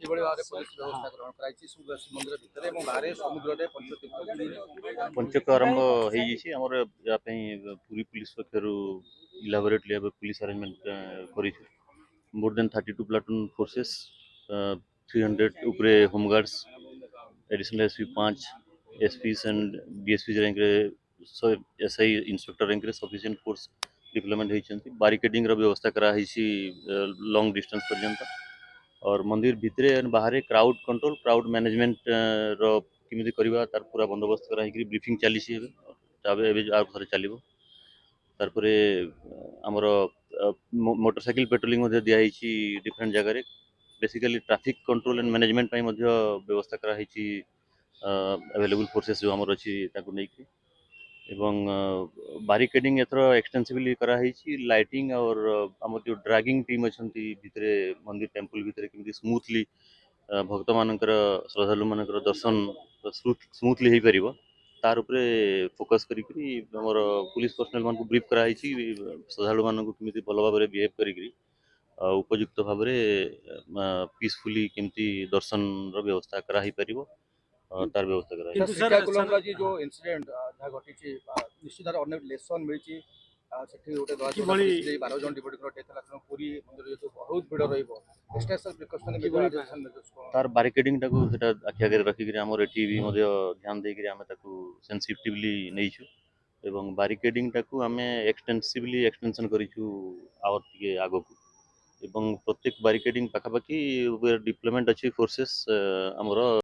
কিভাবে ভাবে পুলিশ ব্যবস্থা গ্রহণ କରାଯାଇଛି ଶ୍ରୀମନ୍ଦିର ଭିତରେ ଏବଂ ବାହାରେ ସମୁଦ୍ରରେ ପଞ୍ଚତୀର୍ଥ ପଞ୍ଚକ ଆରମ୍ଭ ହେଇଯାଇଛି ଆମର ୟା ପାଇଁ ପୁରୀ ପୁଲିସ ପକ୍ଷରୁ ଇଲାବୋରେଟଲି ଏବେ ପୁଲିସ ଆରେଞ୍ଜମେଣ୍ଟ କରିଛୁ more than 32 platoon forces 300 ଉପରେ homeguards additional SP 5 SPs and DSPs rank रे SI inspector rank रे sufficient force deployment ହେଇଛନ୍ତି barricading ର ବ୍ୟବସ୍ଥା करा ହେଇଛି long distance पर्यंत और मंदिर भितरे बाहर क्राउड कंट्रोल क्राउड मैनेजमेंट रो किमिति करबा तार पूरा बंदोबस्त करा ହେଇकरी ब्रीफिंग चलीसी एबे आ थरे चलिबो तारपरे हमर मोटरसाइकिल पेट्रोलिंग मध्ये दिया ହେଇଛି डिफरेंट जगह रे basically traffic control and management ପାଇଁ ମଧ୍ୟ ବ୍ୟବସ୍ଥା करा ହେଇଛି अवेलेबल फोर्सेस जो हमर अछि ताकू नै कि एवं बारिकेडिंग एथर एक्सटेंसिवली करा ହେଇଛି लाइटिंग और हमर जो ड्रैगिंग टीम अछंती भितरे मंदिर टेंपल भितरे किमिति स्मूथली भक्त मानकर श्रद्धालु मानकर दर्शन स्मूथली हो पारिबो तार उपरे फोकस करिकरी हमर पुलिस पर्सनल मान को ब्रीफ करा ହେଇଛି श्रद्धालु मान को किमिति भल भाबरे बिहेव करिकरी उपयुक्त भाबरे पीसफुली किमिति दर्शन रो व्यवस्था करा ही पारिबो तार व्यवस्था करा କିନ୍ତୁ ଶ୍ରୀକାକୁଲମର ଆଜି ଯୋଉ ଇନସିଡେଣ୍ଟ ଯାହା ଘଟିଛି ନିଶ୍ଚିତ ଭାବରେ ଅନେକ ଲେସନ ମିଳିଛି ସେଠି ଗୋଟେ 12 ଜଣ ଡିପୋଟିଙ୍କର ଡେଥ୍ ହେଲା ତେଣୁ ପୁରୀ ମନ୍ଦିର ଯେହେତୁ ବହୁତ ଭିଡ଼ ରହିବ ଏକ୍ସଟ୍ରା ପ୍ରିକସନ तार बारिकेडिंग टाकू सेटा आखि आगे रखिकरी हमर एटी भी मध्ये ध्यान देकरी आमे ताकू सेंसिटिवली नैछु एवं बारिकेडिंग टाकू आमे एक्सटेंसिवली एक्सटेंशन करिछु आवर टिके आगो को एवं प्रत्येक बारिकेडिंग पाखापाखि डिप्लॉयमेंट अच्छी फोर्सेस हमर